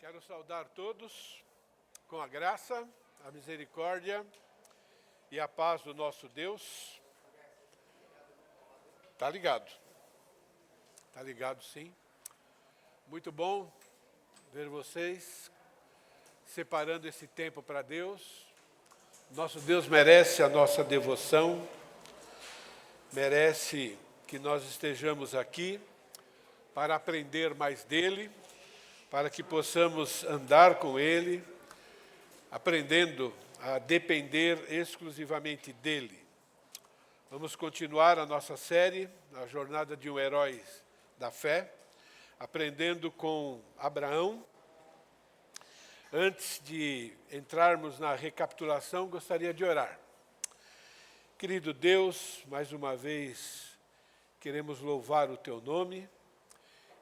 Quero saudar todos com a graça, a misericórdia e a paz do nosso Deus. Tá ligado? Tá ligado, sim. Muito bom ver vocês separando esse tempo para Deus. Nosso Deus merece a nossa devoção, merece que nós estejamos aqui para aprender mais dele, para que possamos andar com ele, aprendendo a depender exclusivamente dele. Vamos continuar a nossa série, a jornada de um herói da fé, aprendendo com Abraão. Antes de entrarmos na recapitulação, gostaria de orar. Querido Deus, mais uma vez queremos louvar o teu nome,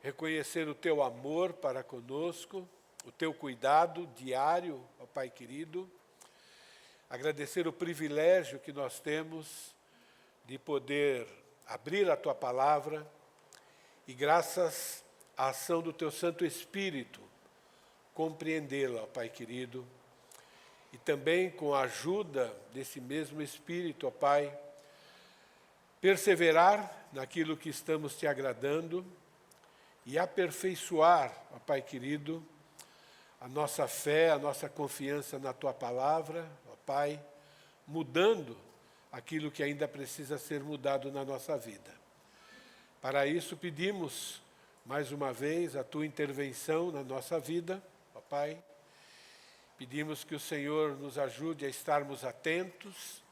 reconhecer o teu amor para conosco, o teu cuidado diário, ó Pai querido, agradecer o privilégio que nós temos de poder abrir a tua palavra e, graças à ação do teu Santo Espírito, compreendê-la, ó Pai querido, e também com a ajuda desse mesmo Espírito, ó Pai, perseverar naquilo que estamos te agradando e aperfeiçoar, ó Pai querido, a nossa fé, a nossa confiança na tua palavra, ó Pai, mudando aquilo que ainda precisa ser mudado na nossa vida. Para isso pedimos, mais uma vez, a tua intervenção na nossa vida, ó Pai. Pedimos que o Senhor nos ajude a estarmos atentos,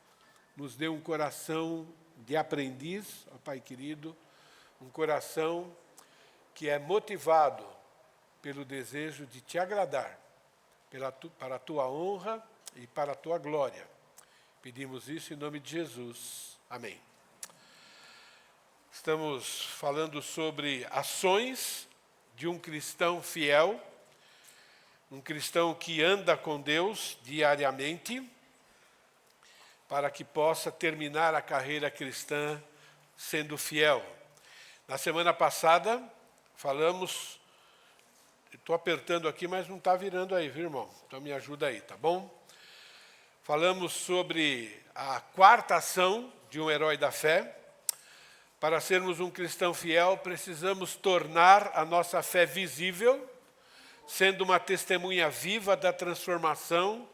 nos dê um coração de aprendiz, ó Pai querido, um coração que é motivado pelo desejo de te agradar, para a tua honra e para a tua glória. Pedimos isso em nome de Jesus. Amém. Estamos falando sobre ações de um cristão fiel, um cristão que anda com Deus diariamente, para que possa terminar a carreira cristã sendo fiel. Na semana passada, falamos, estou apertando aqui, mas não está virando aí, viu, irmão? Então me ajuda aí, tá bom? Falamos sobre a quarta ação de um herói da fé. Para sermos um cristão fiel, precisamos tornar a nossa fé visível, sendo uma testemunha viva da transformação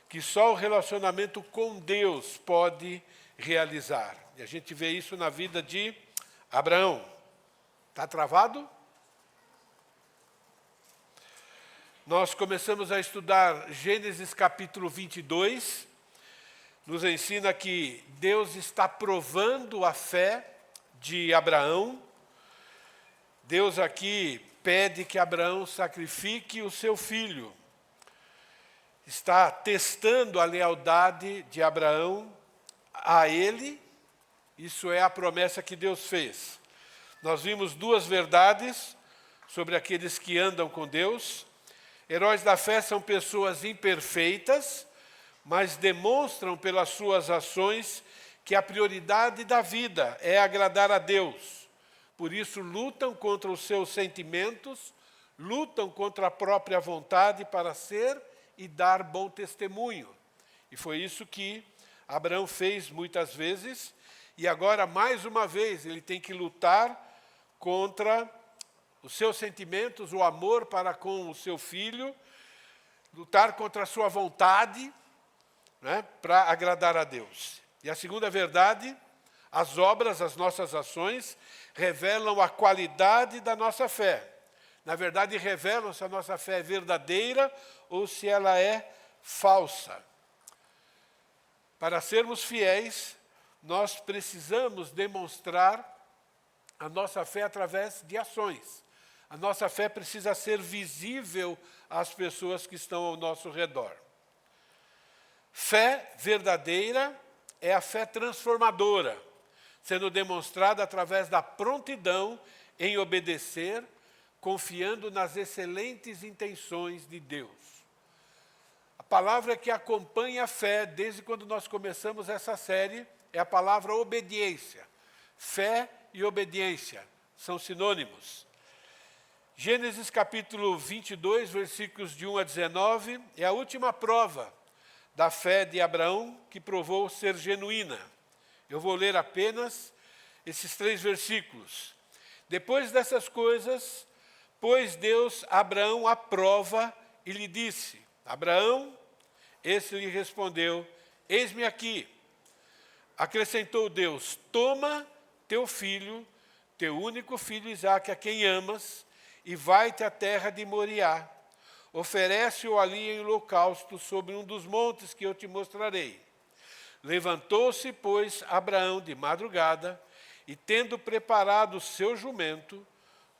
que só o relacionamento com Deus pode realizar. E a gente vê isso na vida de Abraão. Está travado? Nós começamos a estudar Gênesis capítulo 22, nos ensina que Deus está provando a fé de Abraão. Deus aqui pede que Abraão sacrifique o seu filho. Está testando a lealdade de Abraão a ele, isso é a promessa que Deus fez. Nós vimos duas verdades sobre aqueles que andam com Deus. Heróis da fé são pessoas imperfeitas, mas demonstram pelas suas ações que a prioridade da vida é agradar a Deus. Por isso lutam contra os seus sentimentos, lutam contra a própria vontade para ser e dar bom testemunho. E foi isso que Abraão fez muitas vezes, e agora, mais uma vez, ele tem que lutar contra os seus sentimentos, o amor para com o seu filho, lutar contra a sua vontade, né, para agradar a Deus. E a segunda verdade, as obras, as nossas ações, revelam a qualidade da nossa fé. Na verdade, revelam se a nossa fé é verdadeira ou se ela é falsa. Para sermos fiéis, nós precisamos demonstrar a nossa fé através de ações. A nossa fé precisa ser visível às pessoas que estão ao nosso redor. Fé verdadeira é a fé transformadora, sendo demonstrada através da prontidão em obedecer, confiando nas excelentes intenções de Deus. A palavra que acompanha a fé, desde quando nós começamos essa série, é a palavra obediência. Fé e obediência são sinônimos. Gênesis capítulo 22, versículos de 1 a 19, é a última prova da fé de Abraão, que provou ser genuína. Eu vou ler apenas esses 3 versículos. Depois dessas coisas, pôs Deus a Abraão à prova e lhe disse: Abraão, esse lhe respondeu: eis-me aqui. Acrescentou Deus: toma teu filho, teu único filho Isaque, a quem amas, e vai-te à terra de Moriá. Oferece-o ali em holocausto sobre um dos montes que eu te mostrarei. Levantou-se, pois, Abraão de madrugada, e tendo preparado o seu jumento,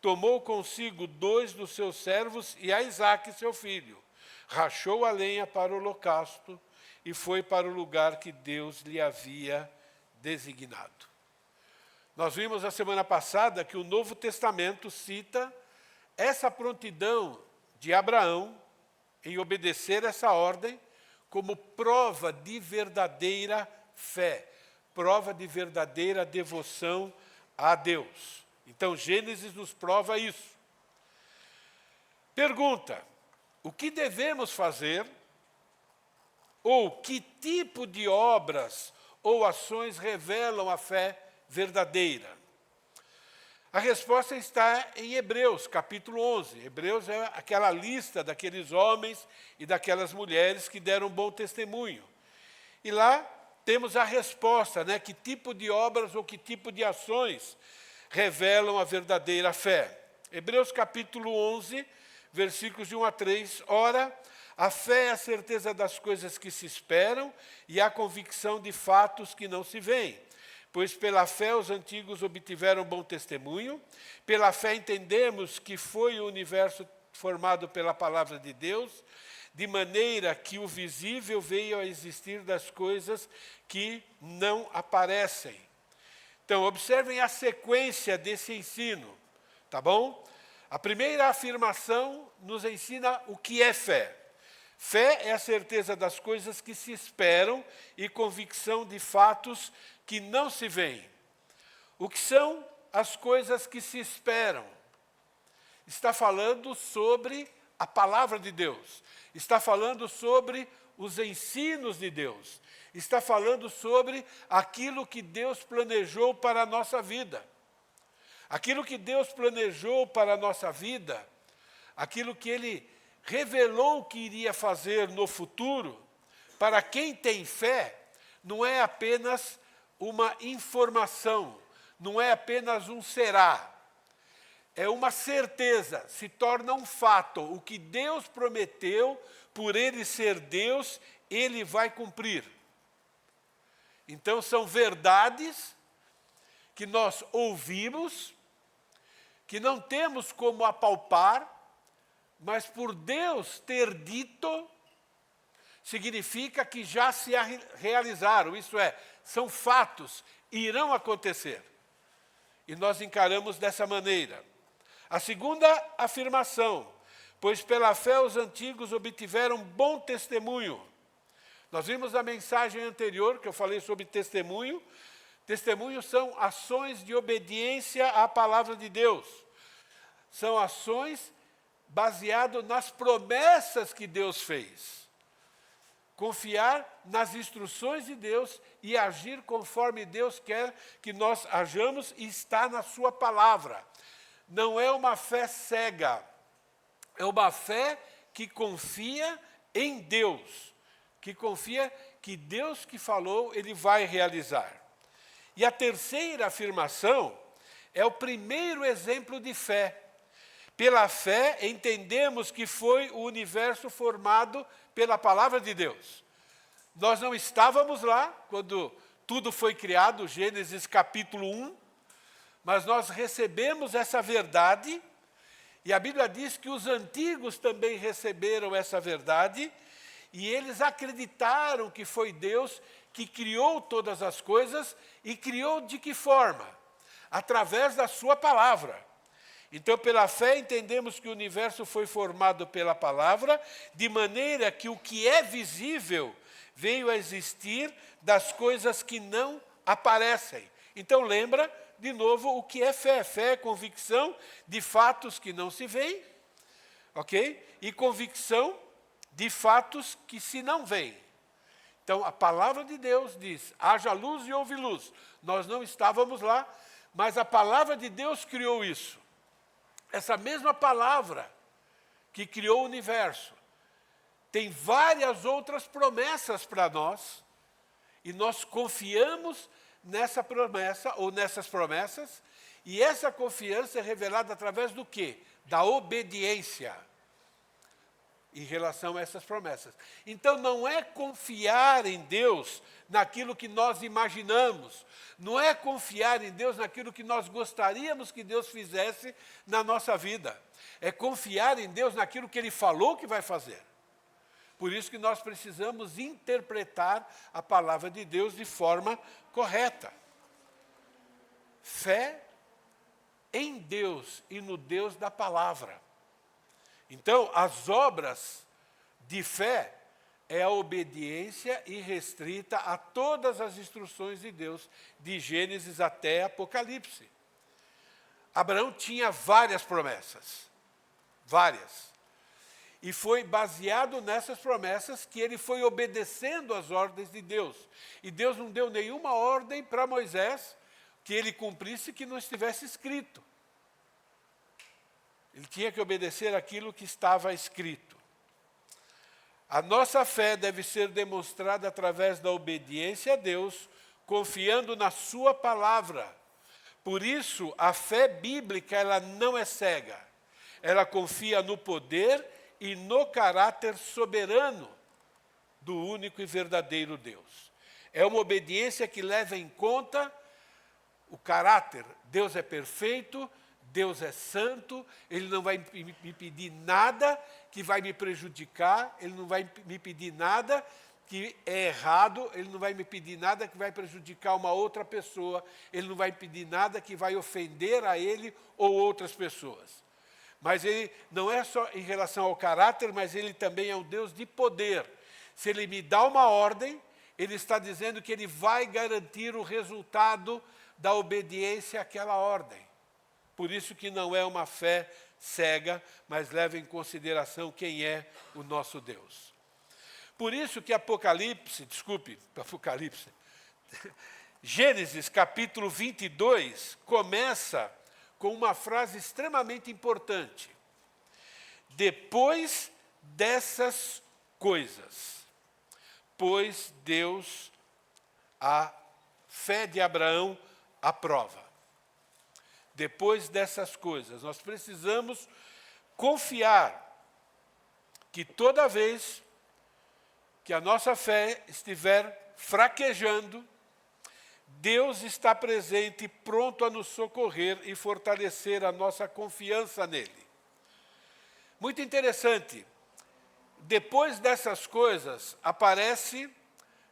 tomou consigo 2 dos seus servos e a Isaque, seu filho. Rachou a lenha para o holocausto e foi para o lugar que Deus lhe havia designado. Nós vimos na semana passada que o Novo Testamento cita essa prontidão de Abraão em obedecer essa ordem como prova de verdadeira fé, prova de verdadeira devoção a Deus. Então, Gênesis nos prova isso. Pergunta: o que devemos fazer? Ou que tipo de obras ou ações revelam a fé verdadeira? A resposta está em Hebreus, capítulo 11. Hebreus é aquela lista daqueles homens e daquelas mulheres que deram bom testemunho. E lá temos a resposta, né? Que tipo de obras ou que tipo de ações revelam a verdadeira fé. Hebreus capítulo 11, versículos de 1 a 3. Ora, a fé é a certeza das coisas que se esperam e a convicção de fatos que não se veem. Pois pela fé os antigos obtiveram bom testemunho. Pela fé entendemos que foi o universo formado pela palavra de Deus, de maneira que o visível veio a existir das coisas que não aparecem. Então, observem a sequência desse ensino, tá bom? A primeira afirmação nos ensina o que é fé. Fé é a certeza das coisas que se esperam e convicção de fatos que não se veem. O que são as coisas que se esperam? Está falando sobre a palavra de Deus. Está falando sobre os ensinos de Deus. Está falando sobre aquilo que Deus planejou para a nossa vida. Aquilo que Deus planejou para a nossa vida, aquilo que Ele revelou que iria fazer no futuro, para quem tem fé, não é apenas uma informação, não é apenas um será. É uma certeza, se torna um fato. O que Deus prometeu, por Ele ser Deus, Ele vai cumprir. Então são verdades que nós ouvimos, que não temos como apalpar, mas por Deus ter dito, significa que já se realizaram, isso é, são fatos, irão acontecer. E nós encaramos dessa maneira. A segunda afirmação: pois pela fé os antigos obtiveram bom testemunho. Nós vimos na mensagem anterior, que eu falei sobre testemunho. Testemunho são ações de obediência à palavra de Deus. São ações baseadas nas promessas que Deus fez. Confiar nas instruções de Deus e agir conforme Deus quer que nós hajamos e está na sua palavra. Não é uma fé cega, é uma fé que confia em Deus, que confia que Deus que falou, Ele vai realizar. E a terceira afirmação é o primeiro exemplo de fé. Pela fé, entendemos que foi o universo formado pela palavra de Deus. Nós não estávamos lá quando tudo foi criado, Gênesis capítulo 1, mas nós recebemos essa verdade, e a Bíblia diz que os antigos também receberam essa verdade, e eles acreditaram que foi Deus que criou todas as coisas, e criou de que forma? Através da sua palavra. Então, pela fé, entendemos que o universo foi formado pela palavra, de maneira que o que é visível veio a existir das coisas que não aparecem. Então, lembra de novo, o que é fé. Fé é convicção de fatos que não se veem, ok? E convicção de fatos que se não veem. Então, a palavra de Deus diz, haja luz e houve luz. Nós não estávamos lá, mas a palavra de Deus criou isso. Essa mesma palavra que criou o universo tem várias outras promessas para nós, e nós confiamos nessa promessa, ou nessas promessas, e essa confiança é revelada através do quê? Da obediência em relação a essas promessas. Então, não é confiar em Deus naquilo que nós imaginamos, não é confiar em Deus naquilo que nós gostaríamos que Deus fizesse na nossa vida, é confiar em Deus naquilo que Ele falou que vai fazer. Por isso que nós precisamos interpretar a palavra de Deus de forma correta. Fé em Deus e no Deus da palavra. Então, as obras de fé é a obediência irrestrita a todas as instruções de Deus, de Gênesis até Apocalipse. Abraão tinha várias promessas, várias. E foi baseado nessas promessas que ele foi obedecendo às ordens de Deus. E Deus não deu nenhuma ordem para Moisés que ele cumprisse que não estivesse escrito. Ele tinha que obedecer aquilo que estava escrito. A nossa fé deve ser demonstrada através da obediência a Deus, confiando na sua palavra. Por isso, a fé bíblica ela não é cega. Ela confia no poder e no caráter soberano do único e verdadeiro Deus. É uma obediência que leva em conta o caráter. Deus é perfeito, Deus é santo, Ele não vai me pedir nada que vai me prejudicar, Ele não vai me pedir nada que é errado, Ele não vai me pedir nada que vai prejudicar uma outra pessoa, Ele não vai pedir nada que vai ofender a Ele ou outras pessoas. Mas Ele não é só em relação ao caráter, mas Ele também é um Deus de poder. Se Ele me dá uma ordem, Ele está dizendo que Ele vai garantir o resultado da obediência àquela ordem. Por isso que não é uma fé cega, mas leva em consideração quem é o nosso Deus. Por isso que Gênesis capítulo 22 começa com uma frase extremamente importante. Depois dessas coisas, pois Deus a fé de Abraão aprova. Depois dessas coisas, nós precisamos confiar que toda vez que a nossa fé estiver fraquejando, Deus está presente, pronto a nos socorrer e fortalecer a nossa confiança nele. Muito interessante. Depois dessas coisas, aparece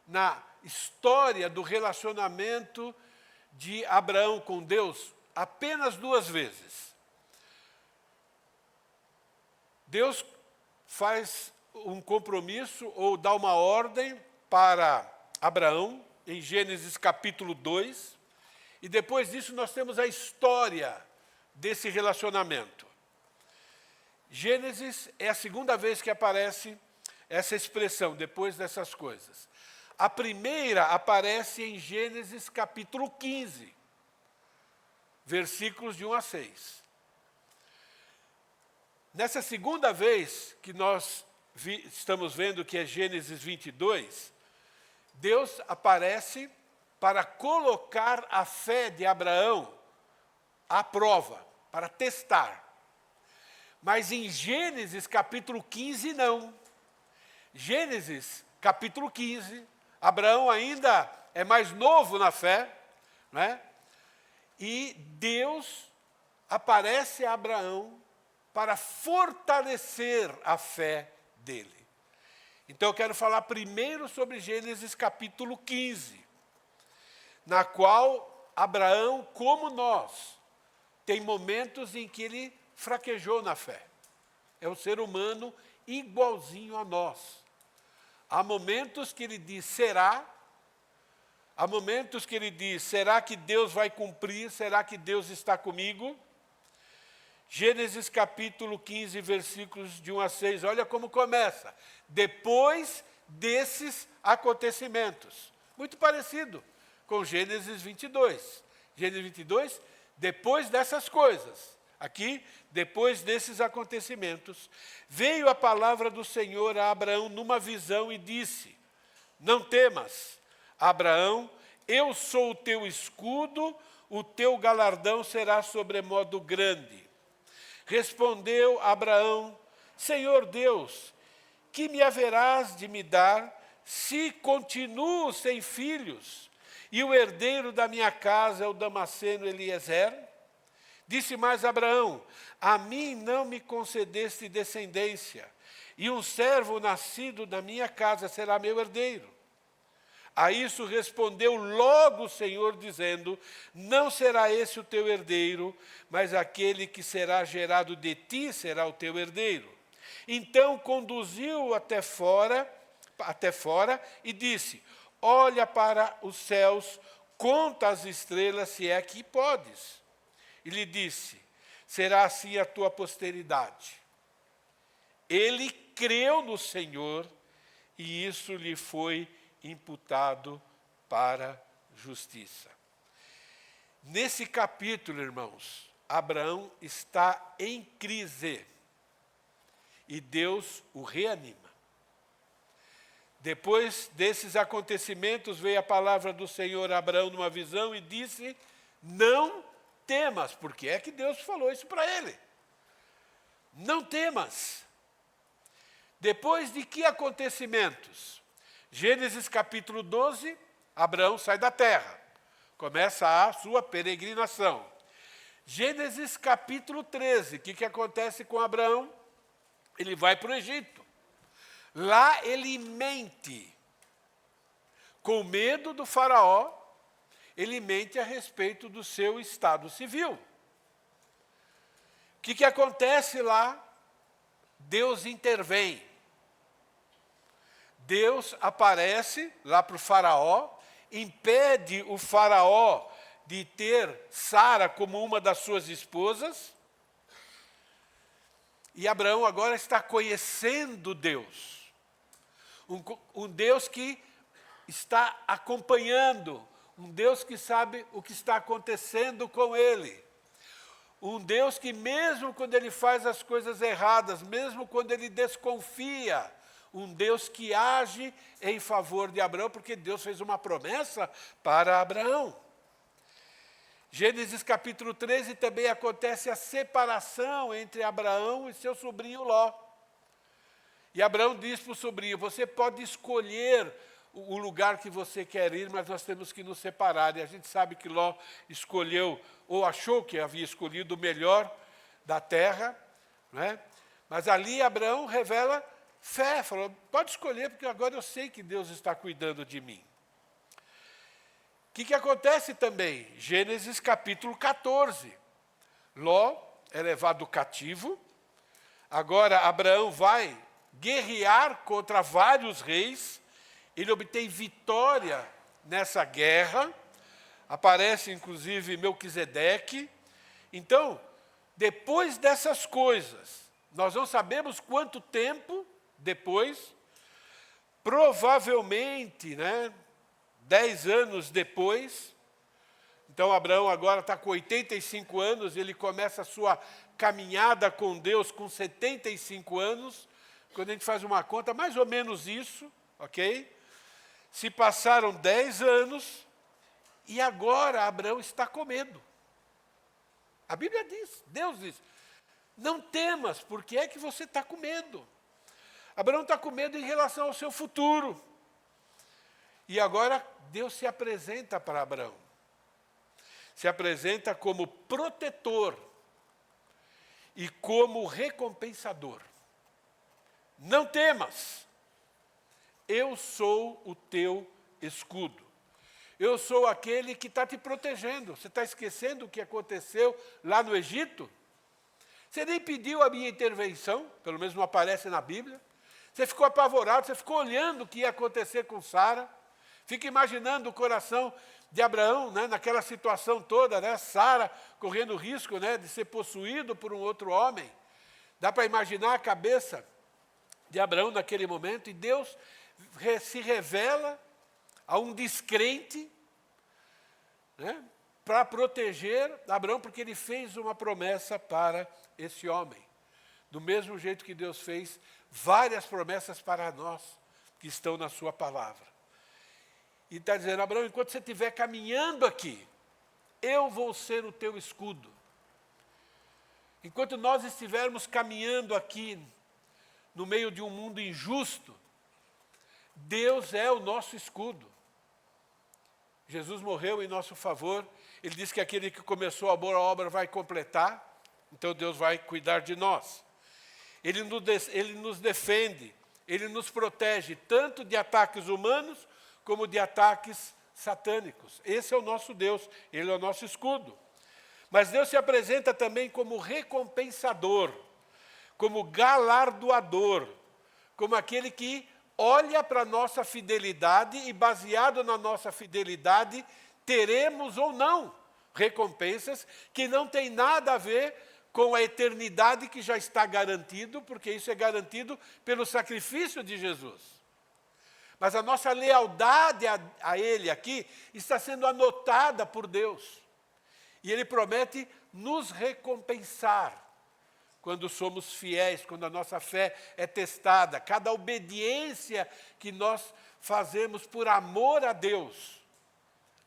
na história do relacionamento de Abraão com Deus apenas 2 vezes. Deus faz um compromisso ou dá uma ordem para Abraão, em Gênesis capítulo 2, e depois disso nós temos a história desse relacionamento. Gênesis é a segunda vez que aparece essa expressão, depois dessas coisas. A primeira aparece em Gênesis capítulo 15, versículos de 1 a 6. Nessa segunda vez que nós estamos vendo que é Gênesis 22, Deus aparece para colocar a fé de Abraão à prova, para testar. Mas em Gênesis capítulo 15, não. Gênesis capítulo 15, Abraão ainda é mais novo na fé, né? E Deus aparece a Abraão para fortalecer a fé dele. Então eu quero falar primeiro sobre Gênesis capítulo 15, na qual Abraão, como nós, tem momentos em que ele fraquejou na fé. É um ser humano igualzinho a nós. Há momentos que ele diz será, Há momentos que ele diz, será que Deus vai cumprir? Será que Deus está comigo? Gênesis capítulo 15, versículos de 1 a 6, olha como começa. Depois desses acontecimentos. Muito parecido com Gênesis 22. Gênesis 22, depois dessas coisas. Aqui, depois desses acontecimentos, veio a palavra do Senhor a Abraão numa visão e disse, não temas, Abraão, eu sou o teu escudo, o teu galardão será sobremodo grande. Respondeu Abraão, Senhor Deus, que me haverás de me dar se continuo sem filhos, e o herdeiro da minha casa é o Damasceno Eliezer? Disse mais Abraão, a mim não me concedeste descendência, e um servo nascido na minha casa será meu herdeiro. A isso respondeu logo o Senhor, dizendo, não será esse o teu herdeiro, mas aquele que será gerado de ti será o teu herdeiro. Então conduziu-o até fora e disse, olha para os céus, conta as estrelas, se é que podes. E lhe disse, será assim a tua posteridade. Ele creu no Senhor, e isso lhe foi imputado para justiça. Nesse capítulo, irmãos, Abraão está em crise e Deus o reanima. Depois desses acontecimentos, veio a palavra do Senhor a Abraão numa visão e disse, não temas, porque é que Deus falou isso para ele. Não temas. Depois de que acontecimentos? Gênesis capítulo 12, Abraão sai da terra, começa a sua peregrinação. Gênesis capítulo 13, o que acontece com Abraão? Ele vai para o Egito. Lá ele mente, com medo do faraó, ele mente a respeito do seu estado civil. O que acontece lá? Deus intervém. Deus aparece lá para o faraó, impede o faraó de ter Sara como uma das suas esposas, e Abraão agora está conhecendo Deus. Um Deus que está acompanhando, um Deus que sabe o que está acontecendo com ele. Um Deus que mesmo quando ele faz as coisas erradas, mesmo quando ele desconfia, um Deus que age em favor de Abraão, porque Deus fez uma promessa para Abraão. Gênesis capítulo 13 também acontece a separação entre Abraão e seu sobrinho Ló. E Abraão diz para o sobrinho, você pode escolher o lugar que você quer ir, mas nós temos que nos separar. E a gente sabe que Ló escolheu, ou achou que havia escolhido o melhor da terra, né? Mas ali Abraão revela fé, falou, pode escolher, porque agora eu sei que Deus está cuidando de mim. O que acontece também? Gênesis capítulo 14. Ló é levado cativo, agora Abraão vai guerrear contra vários reis, ele obtém vitória nessa guerra, aparece inclusive Melquisedeque. Então, depois dessas coisas, nós não sabemos quanto tempo depois, provavelmente, 10 anos depois, então Abraão agora está com 85 anos, ele começa a sua caminhada com Deus com 75 anos, quando a gente faz uma conta, mais ou menos isso, ok? Se passaram 10 anos, e agora Abraão está com medo. A Bíblia diz, Deus diz, não temas, porque é que você está com medo? Abraão está com medo em relação ao seu futuro. E agora Deus se apresenta para Abraão. Se apresenta como protetor e como recompensador. Não temas, eu sou o teu escudo. Eu sou aquele que está te protegendo. Você está esquecendo o que aconteceu lá no Egito? Você nem pediu a minha intervenção, pelo menos não aparece na Bíblia. Você ficou apavorado, você ficou olhando o que ia acontecer com Sara. Fica imaginando o coração de Abraão, né, naquela situação toda, né, Sara correndo o risco, né, de ser possuído por um outro homem. Dá para imaginar a cabeça de Abraão naquele momento, e Deus se revela a um descrente, né, para proteger Abraão, porque ele fez uma promessa para esse homem. Do mesmo jeito que Deus fez várias promessas para nós, que estão na sua palavra. E está dizendo, Abraão, enquanto você estiver caminhando aqui, eu vou ser o teu escudo. Enquanto nós estivermos caminhando aqui, no meio de um mundo injusto, Deus é o nosso escudo. Jesus morreu em nosso favor. Ele disse que aquele que começou a boa obra vai completar. Então Deus vai cuidar de nós. Ele nos defende, Ele nos protege, tanto de ataques humanos, como de ataques satânicos. Esse é o nosso Deus, Ele é o nosso escudo. Mas Deus se apresenta também como recompensador, como galardoador, como aquele que olha para a nossa fidelidade e, baseado na nossa fidelidade, teremos ou não recompensas que não tem nada a ver com a eternidade que já está garantido, porque isso é garantido pelo sacrifício de Jesus. Mas a nossa lealdade a Ele aqui está sendo anotada por Deus. E Ele promete nos recompensar quando somos fiéis, quando a nossa fé é testada. Cada obediência que nós fazemos por amor a Deus,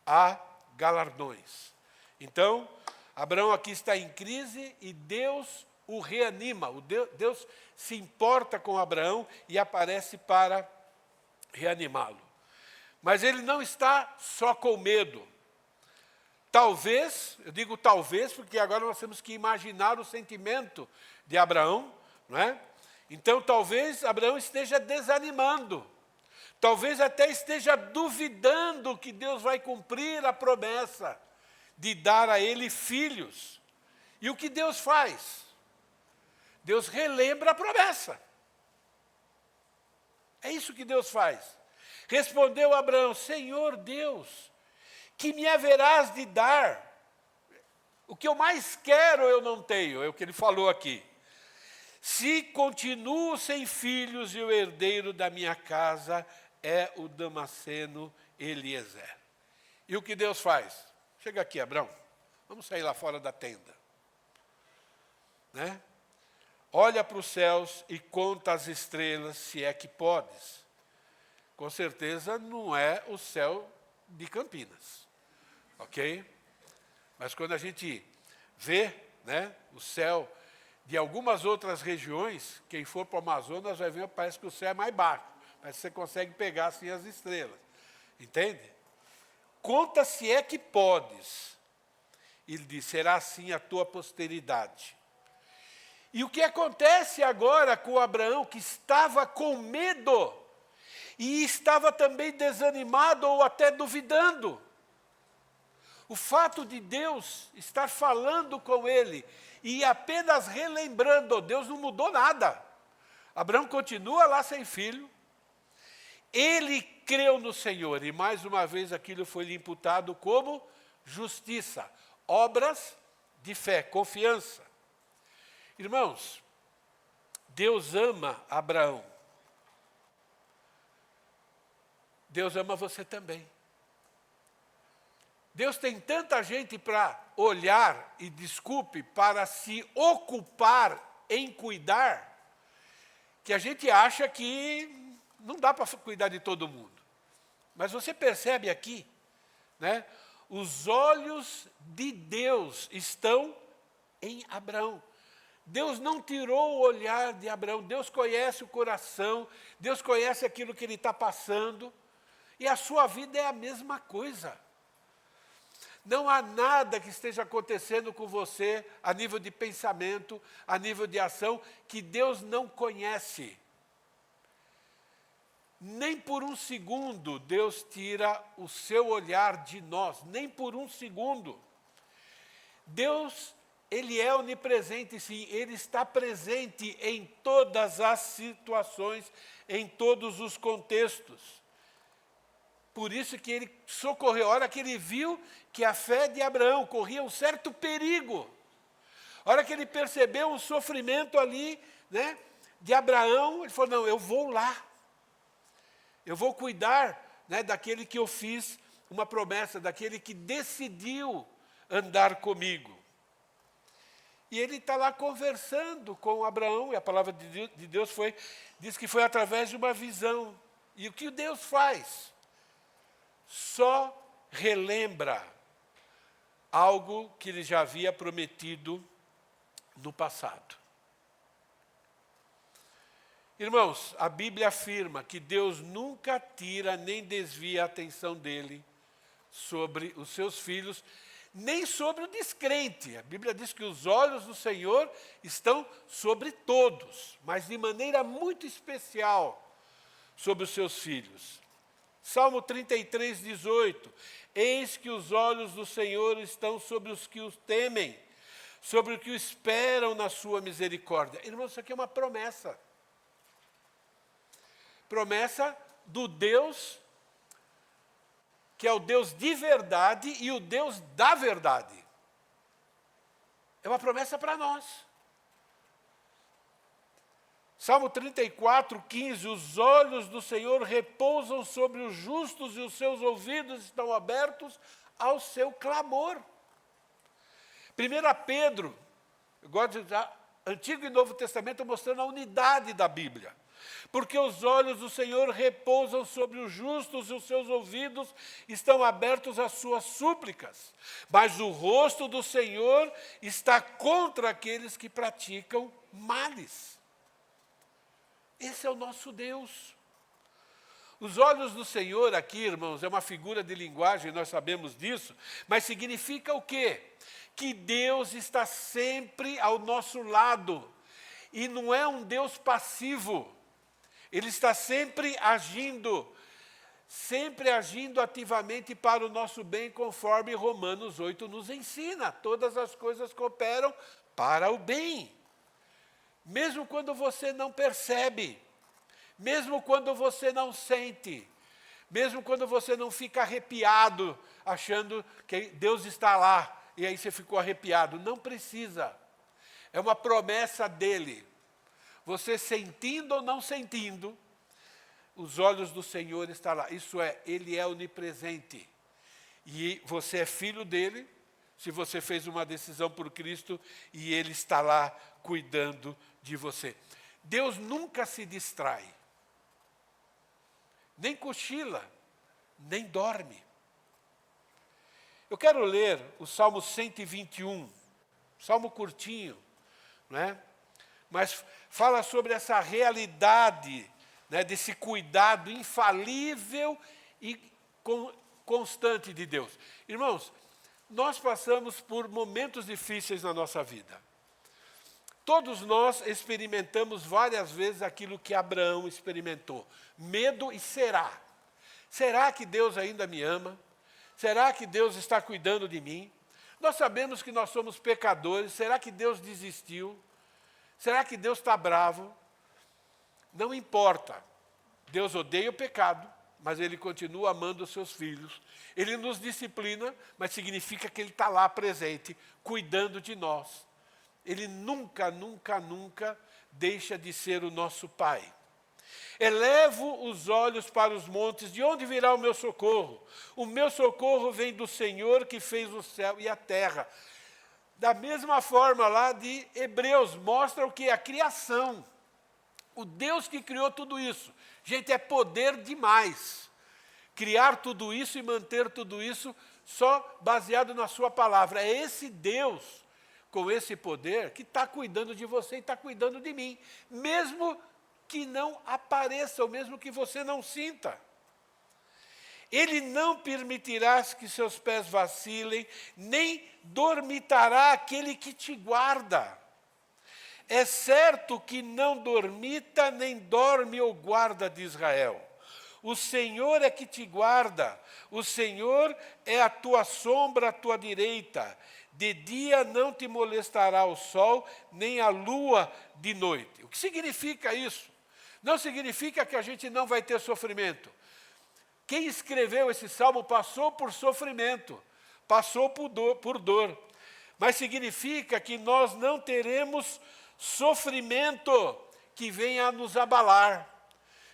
há galardões. Então, Abraão aqui está em crise e Deus o reanima. Deus se importa com Abraão e aparece para reanimá-lo. Mas ele não está só com medo. Talvez, eu digo talvez, porque agora nós temos que imaginar o sentimento de Abraão, não é? Então, talvez Abraão esteja desanimando. Talvez até esteja duvidando que Deus vai cumprir a promessa de dar a ele filhos. E o que Deus faz? Deus relembra a promessa. É isso que Deus faz. Respondeu Abraão, Senhor Deus, que me haverás de dar? O que eu mais quero eu não tenho, é o que ele falou aqui. Se continuo sem filhos e o herdeiro da minha casa é o Damasceno Eliezer. E o que Deus faz? Chega aqui, Abraão, vamos sair lá fora da tenda. Né? Olha para os céus e conta as estrelas, se é que podes. Com certeza não é o céu de Campinas, ok? Mas quando a gente vê, né, o céu de algumas outras regiões, quem for para o Amazonas vai ver, parece que o céu é mais baixo, mas você consegue pegar assim as estrelas, entende? Conta se é que podes. Ele diz, será assim a tua posteridade. E o que acontece agora com Abraão, que estava com medo, e estava também desanimado ou até duvidando. O fato de Deus estar falando com ele e apenas relembrando, Deus não mudou nada. Abraão continua lá sem filho. Ele creu no Senhor e mais uma vez aquilo foi lhe imputado como justiça. Obras de fé, confiança. Irmãos, Deus ama Abraão. Deus ama você também. Deus tem tanta gente para olhar, e desculpe, para se ocupar em cuidar, que a gente acha que não dá para cuidar de todo mundo. Mas você percebe aqui, né? Os olhos de Deus estão em Abraão. Deus não tirou o olhar de Abraão, Deus conhece o coração, Deus conhece aquilo que ele está passando, e a sua vida é a mesma coisa. Não há nada que esteja acontecendo com você a nível de pensamento, a nível de ação, que Deus não conhece. Nem por um segundo Deus tira o seu olhar de nós, nem por um segundo. Deus, Ele é onipresente, sim, Ele está presente em todas as situações, em todos os contextos. Por isso que ele socorreu. A hora que ele viu que a fé de Abraão corria um certo perigo, a hora que ele percebeu um sofrimento ali, né, de Abraão, ele falou, não, eu vou lá. Eu vou cuidar, né, daquele que eu fiz uma promessa, daquele que decidiu andar comigo. E ele está lá conversando com Abraão, e a palavra de Deus diz que foi através de uma visão. E o que Deus faz? Só relembra algo que ele já havia prometido no passado. Irmãos, a Bíblia afirma que Deus nunca tira nem desvia a atenção dele sobre os seus filhos, nem sobre o descrente. A Bíblia diz que os olhos do Senhor estão sobre todos, mas de maneira muito especial sobre os seus filhos. Salmo 33, 18. Eis que os olhos do Senhor estão sobre os que os temem, sobre os que o esperam na sua misericórdia. Irmãos, isso aqui é uma promessa. Promessa do Deus, que é o Deus de verdade e o Deus da verdade. É uma promessa para nós. Salmo 34, 15. Os olhos do Senhor repousam sobre os justos e os seus ouvidos estão abertos ao seu clamor. 1 Pedro, eu gosto de usar Antigo e Novo Testamento mostrando a unidade da Bíblia. Porque os olhos do Senhor repousam sobre os justos e os seus ouvidos estão abertos às suas súplicas. Mas o rosto do Senhor está contra aqueles que praticam males. Esse é o nosso Deus. Os olhos do Senhor aqui, irmãos, é uma figura de linguagem, nós sabemos disso, mas significa o quê? Que Deus está sempre ao nosso lado. E não é um Deus passivo. Ele está sempre agindo ativamente para o nosso bem, conforme Romanos 8 nos ensina. Todas as coisas cooperam para o bem. Mesmo quando você não percebe, mesmo quando você não sente, mesmo quando você não fica arrepiado, achando que Deus está lá, e aí você ficou arrepiado. Não precisa. É uma promessa dele. Você sentindo ou não sentindo, os olhos do Senhor estão lá. Isso é, ele é onipresente. E você é filho dele, se você fez uma decisão por Cristo, e ele está lá cuidando de você. Deus nunca se distrai, nem cochila, nem dorme. Eu quero ler o Salmo 121, salmo curtinho, não é? Mas fala sobre essa realidade, né, desse cuidado infalível e constante de Deus. Irmãos, nós passamos por momentos difíceis na nossa vida. Todos nós experimentamos várias vezes aquilo que Abraão experimentou. Medo e será. Será que Deus ainda me ama? Será que Deus está cuidando de mim? Nós sabemos que nós somos pecadores. Será que Deus desistiu? Será que Deus está bravo? Não importa. Deus odeia o pecado, mas Ele continua amando os seus filhos. Ele nos disciplina, mas significa que Ele está lá presente, cuidando de nós. Ele nunca, nunca, nunca deixa de ser o nosso Pai. Elevo os olhos para os montes, de onde virá o meu socorro? O meu socorro vem do Senhor que fez o céu e a terra. Da mesma forma lá de Hebreus, mostra o que? A criação. O Deus que criou tudo isso. Gente, é poder demais. Criar tudo isso e manter tudo isso só baseado na sua palavra. É esse Deus, com esse poder, que está cuidando de você e está cuidando de mim. Mesmo que não apareça, ou mesmo que você não sinta. Ele não permitirá que seus pés vacilem, nem dormitará aquele que te guarda. É certo que não dormita, nem dorme o guarda de Israel. O Senhor é que te guarda, o Senhor é a tua sombra à tua direita. De dia não te molestará o sol, nem a lua de noite. O que significa isso? Não significa que a gente não vai ter sofrimento. Quem escreveu esse salmo passou por sofrimento, passou por dor. Mas significa que nós não teremos sofrimento que venha a nos abalar.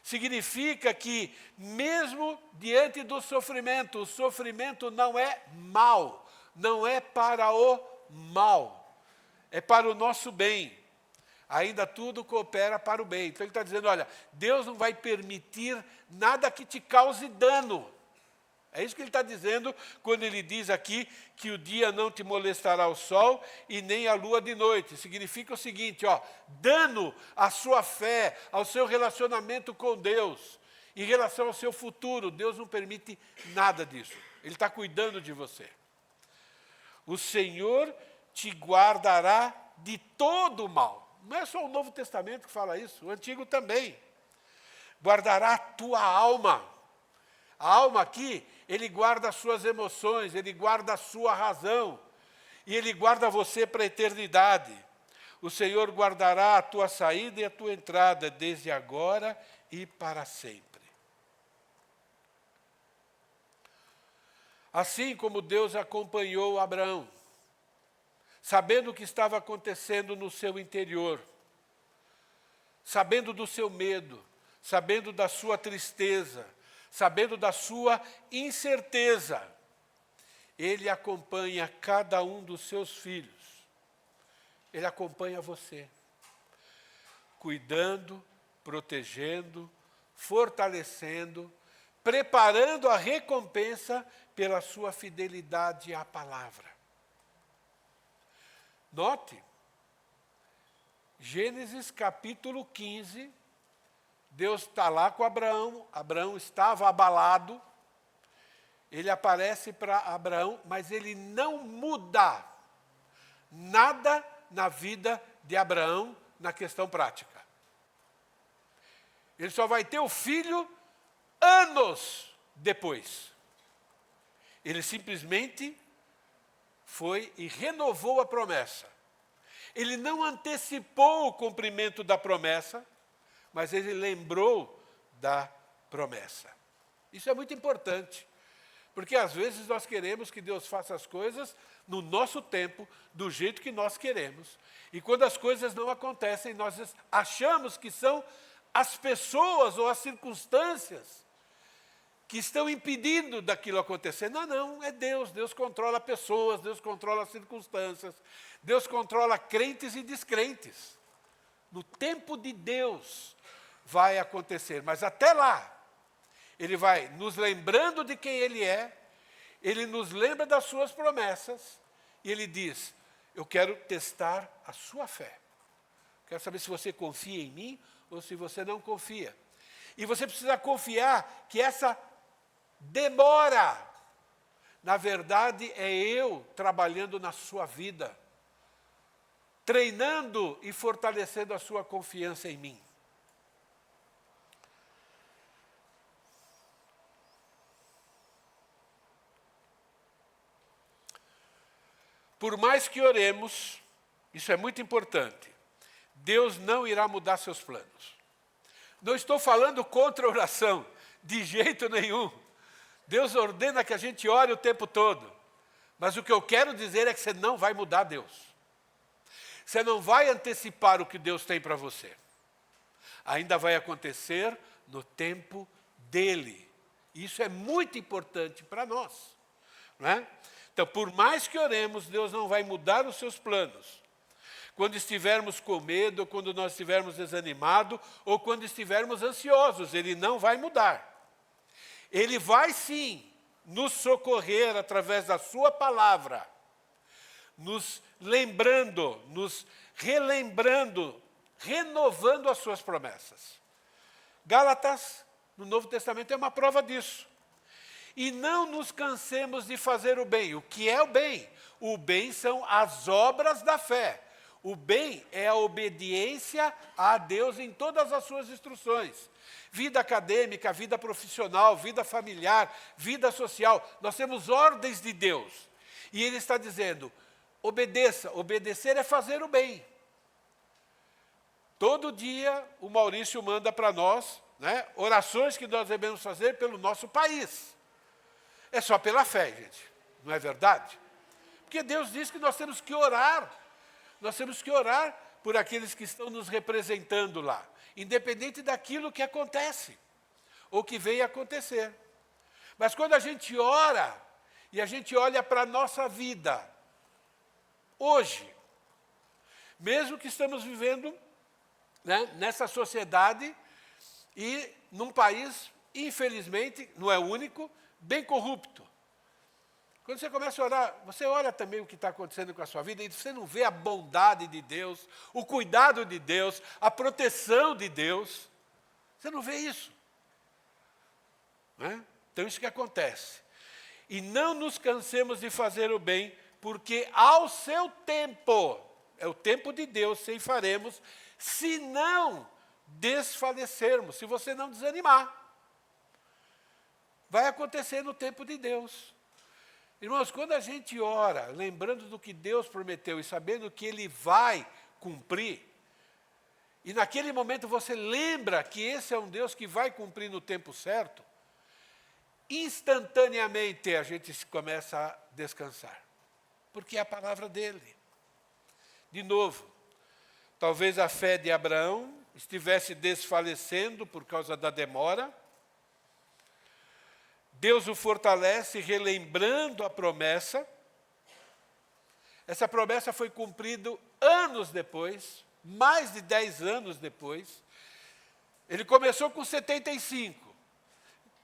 Significa que, mesmo diante do sofrimento, o sofrimento não é mal, não é para o mal, é para o nosso bem. Ainda tudo coopera para o bem. Então ele está dizendo, olha, Deus não vai permitir nada que te cause dano. É isso que ele está dizendo quando ele diz aqui que o dia não te molestará o sol e nem a lua de noite. Significa o seguinte, dano à sua fé, ao seu relacionamento com Deus, em relação ao seu futuro. Deus não permite nada disso. Ele está cuidando de você. O Senhor te guardará de todo o mal. Não é só o Novo Testamento que fala isso, o Antigo também. Guardará a tua alma. A alma aqui, ele guarda as suas emoções, ele guarda a sua razão, e ele guarda você para a eternidade. O Senhor guardará a tua saída e a tua entrada, desde agora e para sempre. Assim como Deus acompanhou Abraão, sabendo o que estava acontecendo no seu interior, sabendo do seu medo, sabendo da sua tristeza, sabendo da sua incerteza, Ele acompanha cada um dos seus filhos. Ele acompanha você, cuidando, protegendo, fortalecendo, preparando a recompensa pela sua fidelidade à palavra. Note, Gênesis capítulo 15, Deus está lá com Abraão, Abraão estava abalado, ele aparece para Abraão, mas ele não muda nada na vida de Abraão na questão prática. Ele só vai ter o filho anos depois. Ele simplesmente foi e renovou a promessa. Ele não antecipou o cumprimento da promessa, mas ele lembrou da promessa. Isso é muito importante, porque às vezes nós queremos que Deus faça as coisas no nosso tempo, do jeito que nós queremos. E quando as coisas não acontecem, nós achamos que são as pessoas ou as circunstâncias que estão impedindo daquilo acontecer. Não, não, é Deus. Deus controla pessoas, Deus controla circunstâncias, Deus controla crentes e descrentes. No tempo de Deus vai acontecer, mas até lá, Ele vai nos lembrando de quem Ele é, Ele nos lembra das suas promessas, e Ele diz, eu quero testar a sua fé. Quero saber se você confia em mim ou se você não confia. E você precisa confiar que essa demora, na verdade, é eu trabalhando na sua vida, treinando e fortalecendo a sua confiança em mim. Por mais que oremos, isso é muito importante, Deus não irá mudar seus planos. Não estou falando contra a oração, de jeito nenhum. Deus ordena que a gente ore o tempo todo. Mas o que eu quero dizer é que você não vai mudar Deus. Você não vai antecipar o que Deus tem para você. Ainda vai acontecer no tempo dEle. Isso é muito importante para nós, não é? Então, por mais que oremos, Deus não vai mudar os seus planos. Quando estivermos com medo, ou quando nós estivermos desanimados, ou quando estivermos ansiosos, Ele não vai mudar. Ele vai sim nos socorrer através da sua palavra, nos lembrando, nos relembrando, renovando as suas promessas. Gálatas, no Novo Testamento, é uma prova disso. E não nos cansemos de fazer o bem. O que é o bem? O bem são as obras da fé. O bem é a obediência a Deus em todas as suas instruções. Vida acadêmica, vida profissional, vida familiar, vida social. Nós temos ordens de Deus. E Ele está dizendo, obedeça. Obedecer é fazer o bem. Todo dia o Maurício manda para nós, né, orações que nós devemos fazer pelo nosso país. É só pela fé, gente, não é verdade? Porque Deus diz que nós temos que orar. Nós temos que orar por aqueles que estão nos representando lá, independente daquilo que acontece, ou que venha acontecer. Mas quando a gente ora, e a gente olha para a nossa vida, hoje, mesmo que estamos vivendo, né, nessa sociedade e num país, infelizmente, não é único, bem corrupto. Quando você começa a orar, você olha também o que está acontecendo com a sua vida e você não vê a bondade de Deus, o cuidado de Deus, a proteção de Deus. Você não vê isso. Né? Então, isso que acontece. E não nos cansemos de fazer o bem, porque ao seu tempo, é o tempo de Deus, ceifaremos, se não desfalecermos, se você não desanimar. Vai acontecer no tempo de Deus. Irmãos, quando a gente ora, lembrando do que Deus prometeu e sabendo que Ele vai cumprir, e naquele momento você lembra que esse é um Deus que vai cumprir no tempo certo, instantaneamente a gente começa a descansar, porque é a palavra dEle. De novo, talvez a fé de Abraão estivesse desfalecendo por causa da demora. Deus o fortalece relembrando a promessa. Essa promessa foi cumprida anos depois, mais de 10 anos depois. Ele começou com 75.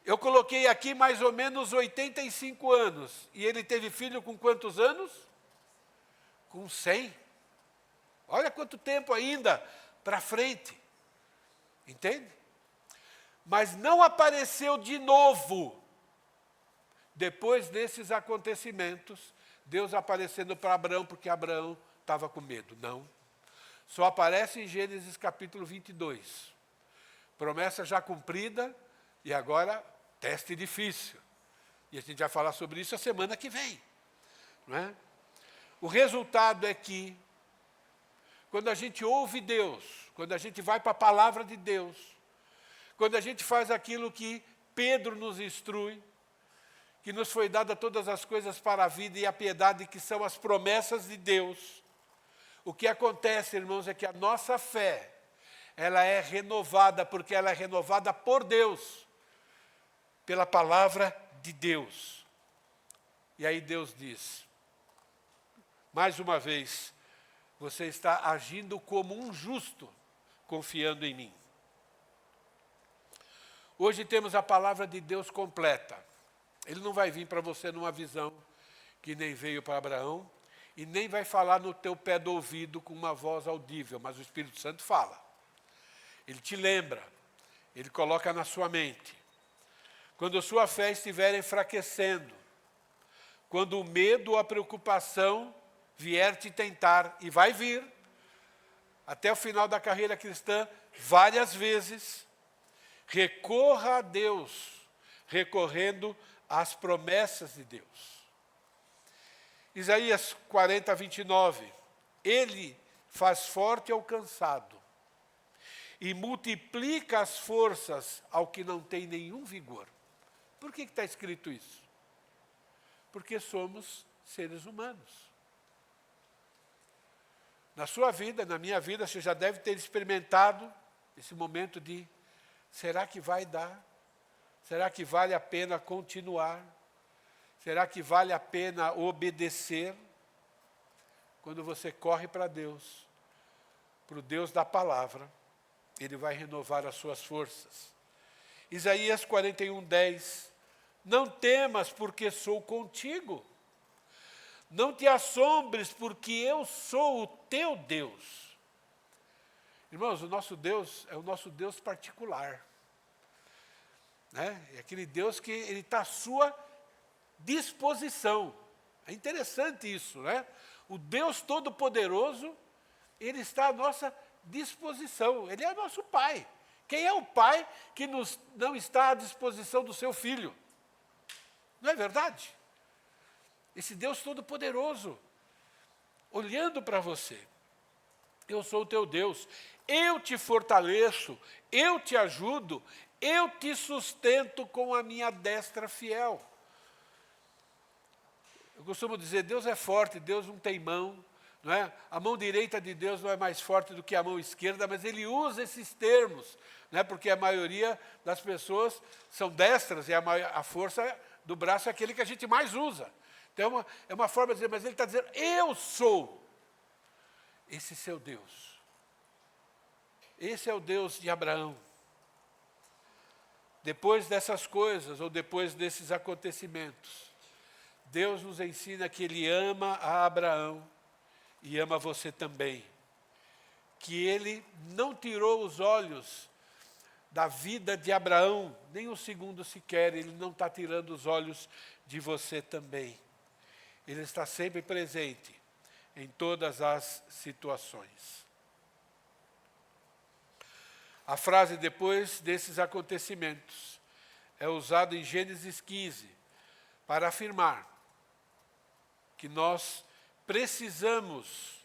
Eu coloquei aqui mais ou menos 85 anos. E ele teve filho com quantos anos? Com 100. Olha quanto tempo ainda para frente. Entende? Mas não apareceu de novo. Depois desses acontecimentos, Deus aparecendo para Abraão, porque Abraão estava com medo. Não. Só aparece em Gênesis capítulo 22. Promessa já cumprida e agora teste difícil. E a gente vai falar sobre isso a semana que vem. Não é? O resultado é que, quando a gente ouve Deus, quando a gente vai para a palavra de Deus, quando a gente faz aquilo que Pedro nos instrui, que nos foi dada todas as coisas para a vida e a piedade, que são as promessas de Deus. O que acontece, irmãos, é que a nossa fé, ela é renovada, porque ela é renovada por Deus, pela palavra de Deus. E aí Deus diz, mais uma vez, você está agindo como um justo, confiando em mim. Hoje temos a palavra de Deus completa. Ele não vai vir para você numa visão que nem veio para Abraão, e nem vai falar no teu pé do ouvido com uma voz audível, mas o Espírito Santo fala. Ele te lembra, ele coloca na sua mente. Quando a sua fé estiver enfraquecendo, quando o medo ou a preocupação vier te tentar, e vai vir, até o final da carreira cristã, várias vezes, recorra a Deus, recorrendo às promessas de Deus. Isaías 40, 29. Ele faz forte ao cansado e multiplica as forças ao que não tem nenhum vigor. Por que está escrito isso? Porque somos seres humanos. Na sua vida, na minha vida, você já deve ter experimentado esse momento de, será que vai dar? Será que vale a pena continuar? Será que vale a pena obedecer? Quando você corre para Deus, para o Deus da palavra, Ele vai renovar as suas forças. Isaías 41, 10. Não temas, porque sou contigo. Não te assombres, porque eu sou o teu Deus. Irmãos, o nosso Deus é o nosso Deus particular. Né? É aquele Deus que Ele está à sua disposição. É interessante isso, né? O Deus Todo-Poderoso, Ele está à nossa disposição. Ele é nosso Pai. Quem é o Pai que não está à disposição do seu Filho? Não é verdade? Esse Deus Todo-Poderoso, olhando para você. Eu sou o teu Deus, eu te fortaleço, eu te ajudo, Eu te sustento com a minha destra fiel. Eu costumo dizer, Deus é forte, Deus não tem mão. Não é? A mão direita de Deus não é mais forte do que a mão esquerda, mas ele usa esses termos, né? Porque a maioria das pessoas são destras e a força do braço é aquele que a gente mais usa. Então é uma forma de dizer, mas ele está dizendo, eu sou esse seu Deus. Esse é o Deus de Abraão. Depois dessas coisas, ou depois desses acontecimentos, Deus nos ensina que Ele ama a Abraão e ama você também. Que Ele não tirou os olhos da vida de Abraão, nem um segundo sequer, Ele não está tirando os olhos de você também. Ele está sempre presente em todas as situações. A frase depois desses acontecimentos é usada em Gênesis 15 para afirmar que nós precisamos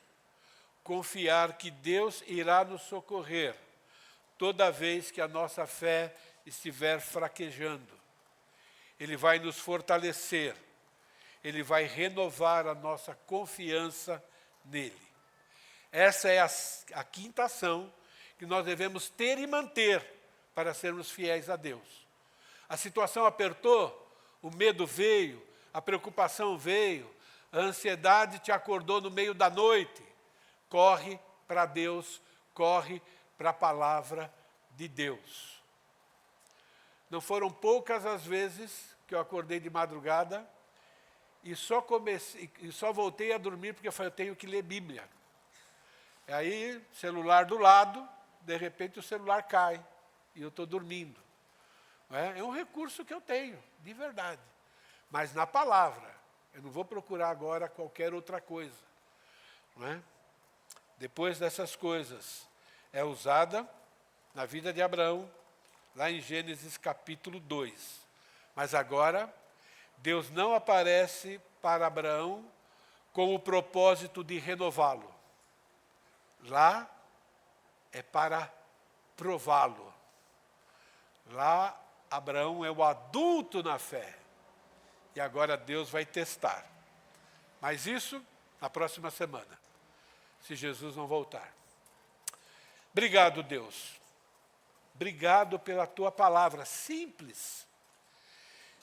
confiar que Deus irá nos socorrer toda vez que a nossa fé estiver fraquejando. Ele vai nos fortalecer, Ele vai renovar a nossa confiança nele. Essa é a quinta ação que nós devemos ter e manter para sermos fiéis a Deus. A situação apertou, o medo veio, a preocupação veio, a ansiedade te acordou no meio da noite. Corre para Deus, corre para a palavra de Deus. Não foram poucas as vezes que eu acordei de madrugada e só voltei a dormir porque eu falei, eu tenho que ler Bíblia. Aí, celular do lado, de repente o celular cai e eu estou dormindo. É um recurso que eu tenho, de verdade. Mas na palavra, eu não vou procurar agora qualquer outra coisa. Não é? Depois dessas coisas, é usada na vida de Abraão, lá em Gênesis capítulo 2. Mas agora, Deus não aparece para Abraão com o propósito de renová-lo. Lá é para prová-lo. Lá, Abraão é o adulto na fé. E agora Deus vai testar. Mas isso na próxima semana, se Jesus não voltar. Obrigado, Deus. Obrigado pela tua palavra, simples,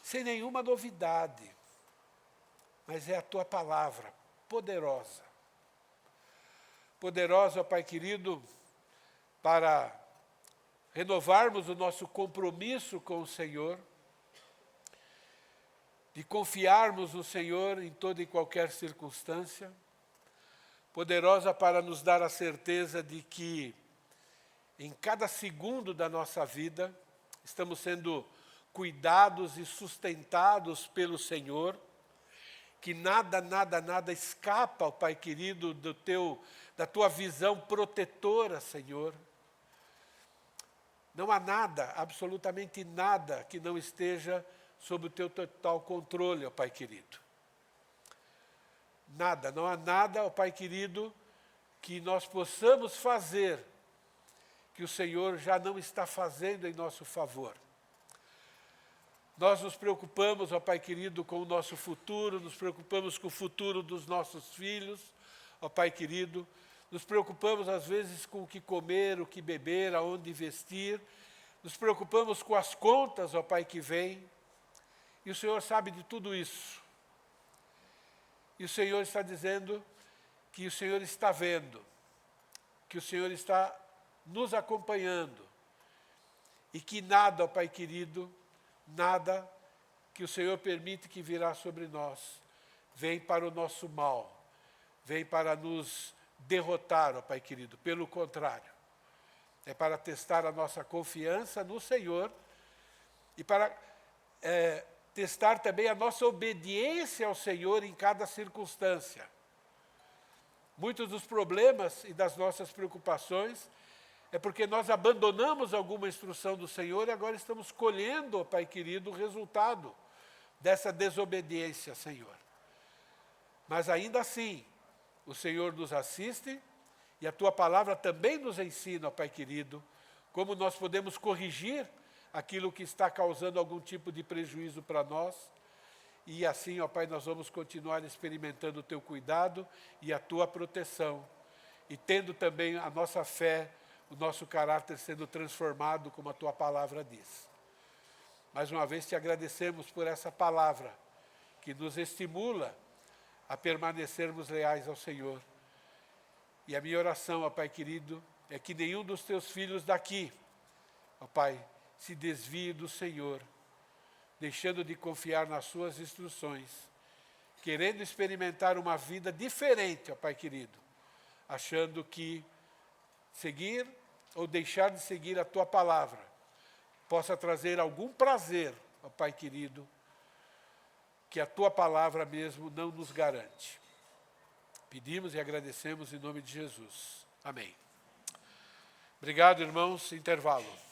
sem nenhuma novidade. Mas é a tua palavra, poderosa. Poderosa, Pai querido, para renovarmos o nosso compromisso com o Senhor, de confiarmos no Senhor em toda e qualquer circunstância, poderosa para nos dar a certeza de que em cada segundo da nossa vida estamos sendo cuidados e sustentados pelo Senhor, que nada escapa, ó Pai querido, da tua visão protetora, Senhor. Não há nada, absolutamente nada, que não esteja sob o teu total controle, ó Pai querido. Nada, não há nada, ó Pai querido, que nós possamos fazer, que o Senhor já não está fazendo em nosso favor. Nós nos preocupamos, ó Pai querido, com o nosso futuro, nos preocupamos com o futuro dos nossos filhos, ó Pai querido, nos preocupamos às vezes com o que comer, o que beber, aonde vestir, nos preocupamos com as contas, ó Pai, que vem, e o Senhor sabe de tudo isso. E o Senhor está dizendo que o Senhor está vendo, que o Senhor está nos acompanhando, e que nada, ó Pai querido, nada que o Senhor permite que virá sobre nós, vem para o nosso mal, vem para nos derrotar, ó Pai querido. Pelo contrário, é para testar a nossa confiança no Senhor e para testar também a nossa obediência ao Senhor em cada circunstância. Muitos dos problemas e das nossas preocupações é porque nós abandonamos alguma instrução do Senhor e agora estamos colhendo, ó Pai querido, o resultado dessa desobediência, Senhor. Mas ainda assim, o Senhor nos assiste e a Tua palavra também nos ensina, ó Pai querido, como nós podemos corrigir aquilo que está causando algum tipo de prejuízo para nós. E assim, ó Pai, nós vamos continuar experimentando o Teu cuidado e a Tua proteção. E tendo também a nossa fé, o nosso caráter sendo transformado, como a Tua palavra diz. Mais uma vez te agradecemos por essa palavra, que nos estimula a permanecermos leais ao Senhor. E a minha oração, ó Pai querido, é que nenhum dos Teus filhos daqui, ó Pai, se desvie do Senhor, deixando de confiar nas Suas instruções, querendo experimentar uma vida diferente, ó Pai querido, achando que seguir ou deixar de seguir a Tua palavra possa trazer algum prazer, ó Pai querido, que a Tua palavra mesmo não nos garante. Pedimos e agradecemos em nome de Jesus. Amém. Obrigado, irmãos. Intervalo.